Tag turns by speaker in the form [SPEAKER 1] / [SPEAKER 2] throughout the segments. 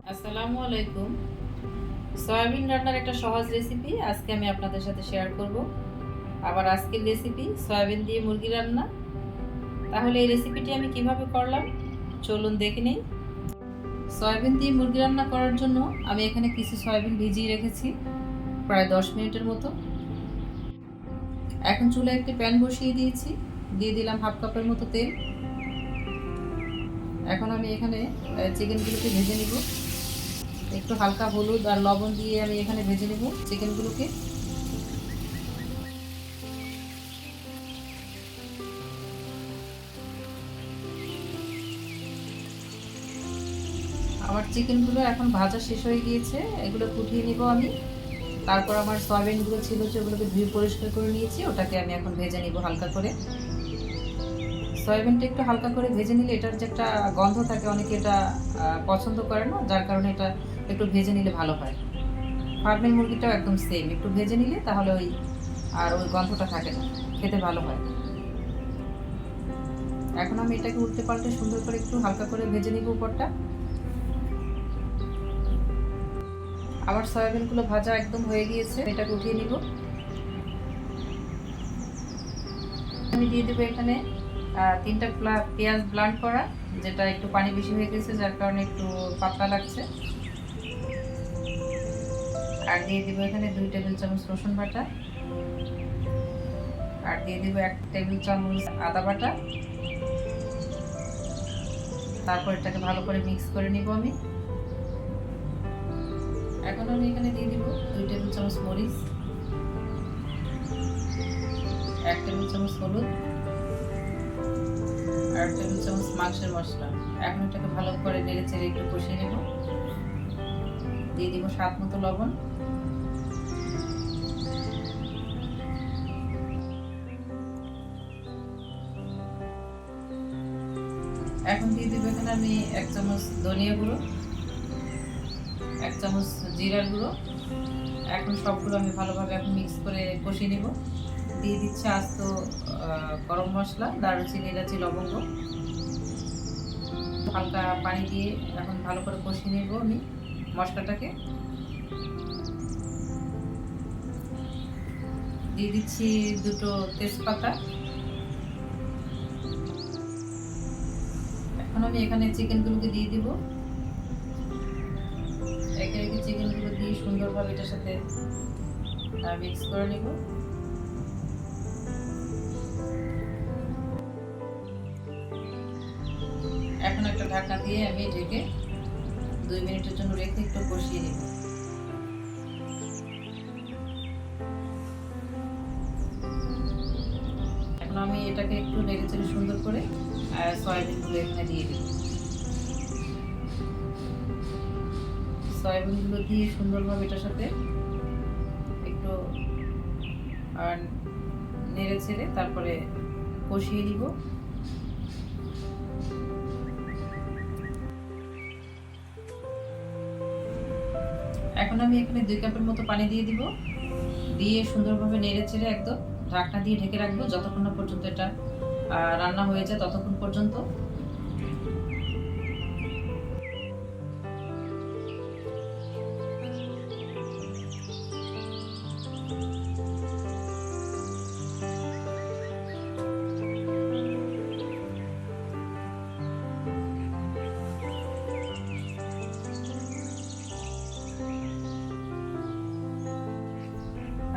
[SPEAKER 1] আসসালামু আলাইকুম। সয়াবিন রান্নার একটা সহজ রেসিপি আজকে আমি আপনাদের সাথে শেয়ার করব। আবার আজকের রেসিপি সয়াবিন দিয়ে মুরগি রান্না। তাহলে এই রেসিপিটি আমি কিভাবে করলাম চলুন দেখে নিই। সয়াবিন দিয়ে মুরগি রান্না করার জন্য আমি এখানে কিছু সয়াবিন ভিজিয়ে রেখেছি প্রায় 10 মিনিটের মতো। এখন চুলায় একটি প্যান বসিয়ে দিয়েছি, দিয়ে দিলাম হাফ কাপের মতো তেল। এখন আমি এখানে চিকেনগুলোকে ভেজে নিব। একটু হালকা হলুদ আর লবণ দিয়ে আমি এখানে ভেজে নেব চিকেনগুলোকে। আমার চিকেনগুলো এখন ভাজা শেষ হয়ে গিয়েছে, এগুলো ফুটিয়ে নিব আমি। তারপর আমার সয়াবিনগুলো ছিল যে ওগুলোকে ধুয়ে পরিষ্কার করে নিয়েছি, ওটাকে আমি এখন ভেজে নিব হালকা করে। সয়াবিনটা একটু হালকা করে ভেজে নিলে এটার যে একটা গন্ধ থাকে, অনেকে এটা পছন্দ করে না, যার কারণে এটা একটু ভেজে নিলে ভালো হয়। ফার্মের মুরগিটাও একদম সেম, একটু ভেজে নিলে তাহলে ওই গন্ধটা থাকে না, খেতে ভালো হয়। এখন আমি এটাকে উল্টে পাল্টে সুন্দর করে একটু হালকা করে ভেজে নিব উপরটা। আমার সয়াবিনগুলো ভাজা একদম হয়ে গিয়েছে, এটাকে উঠিয়ে নিব। আমি দিয়ে দেবো এখানে 3টা পেঁয়াজ ব্লান্ড করা, যেটা একটু পানি বেশি হয়ে গেছে যার কারণে একটু পাতলা লাগছে। আর দিয়ে দেবো এখানে 2 টেবিল চামচ রসুন বাটা, আর দিয়ে দেবো 1 টেবিল চামচ আদা বাটা। তারপর এটাকে ভালো করে মিক্স করে নিব আমি। এখন আমি এখানে দিয়ে দিব 2 টেবিল চামচ মরিচ, 1 টেবিল চামচ হলুদ, আর 1 টেবিল চামচ মাংসের মশলা। এখন এটাকে ভালো করে নেড়ে চেড়ে একটু কষিয়ে নেব। দিয়ে দিব স্বাদ মতো লবণ। এখন দিয়ে দিব এখানে আমি 1 চামচ ধনিয়া গুঁড়ো, 1 চামচ জিরার গুঁড়ো। এখন সবগুলো আমি ভালোভাবে এখন মিক্স করে কষিয়ে নেব। দিয়ে দিচ্ছি আস্ত গরম মশলা, দারুচিনি, এলাচি, লবঙ্গ। হালকা পানি দিয়ে এখন ভালো করে কষিয়ে নেব আমি মশলাটাকে। দিয়ে দিচ্ছি 2টো তেজপাতা। এখন আমি এখানে চিকেনগুলোকে দিয়ে দিব। একে একে চিকেনগুলো দিয়ে সুন্দরভাবে এটার সাথে মিক্স করে নিব। এখন একটা ঢাকনা দিয়ে আমি ঢেকে 2 মিনিটের জন্য রেখে একটু কষিয়ে নিব। এখন আমি এটাকে একটু নেড়ে চেড়ে সুন্দর করে সয়াবিনগুলো এখানে দিয়ে দিব। সয়াবিনগুলো দিয়ে সুন্দরভাবে এটার সাথে একটু নেড়ে ছেড়ে তারপরে কষিয়ে নিব। এখন আমি এখানে 2 কাপের মতো পানি দিয়ে দিব। দিয়ে সুন্দরভাবে নেড়ে ছেড়ে একদম ঢাকনা দিয়ে ঢেকে রাখবো যতক্ষণ না পর্যন্ত এটা রান্না হয়ে যায়, ততক্ষণ পর্যন্ত।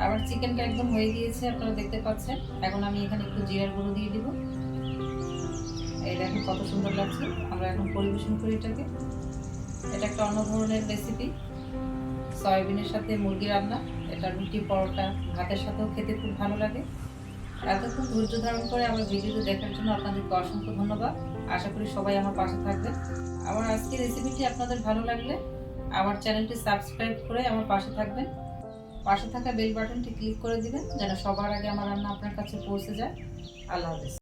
[SPEAKER 1] আবার চিকেনটা একদম হয়ে গিয়েছে, আপনারা দেখতে পাচ্ছেন। এখন আমি এখানে একটু জিরার গুঁড়ো দিয়ে দিব। এই দেখুন কত সুন্দর লাগছে। আমরা এখন পরিবেশন করি এটাকে। এটা একটা অন্য ধরনের রেসিপি, সয়াবিনের সাথে মুরগি রান্না। এটা রুটি, পরোটা, ভাতের সাথেও খেতে খুব ভালো লাগে। এতক্ষণ ধৈর্য ধারণ করে আমার ভিডিওটি দেখার জন্য আপনাদেরকে অসংখ্য ধন্যবাদ। আশা করি সবাই আমার পাশে থাকবেন। আমার আজকের রেসিপিটি আপনাদের ভালো লাগলে আমার চ্যানেলটি সাবস্ক্রাইব করে আমার পাশে থাকবেন। পাশে থাকা বেল বাটনটি ক্লিক করে দিবেন যেন সবার আগে আমার রান্না আপনার কাছে পৌঁছে যায়। আল্লাহ হাফেজ।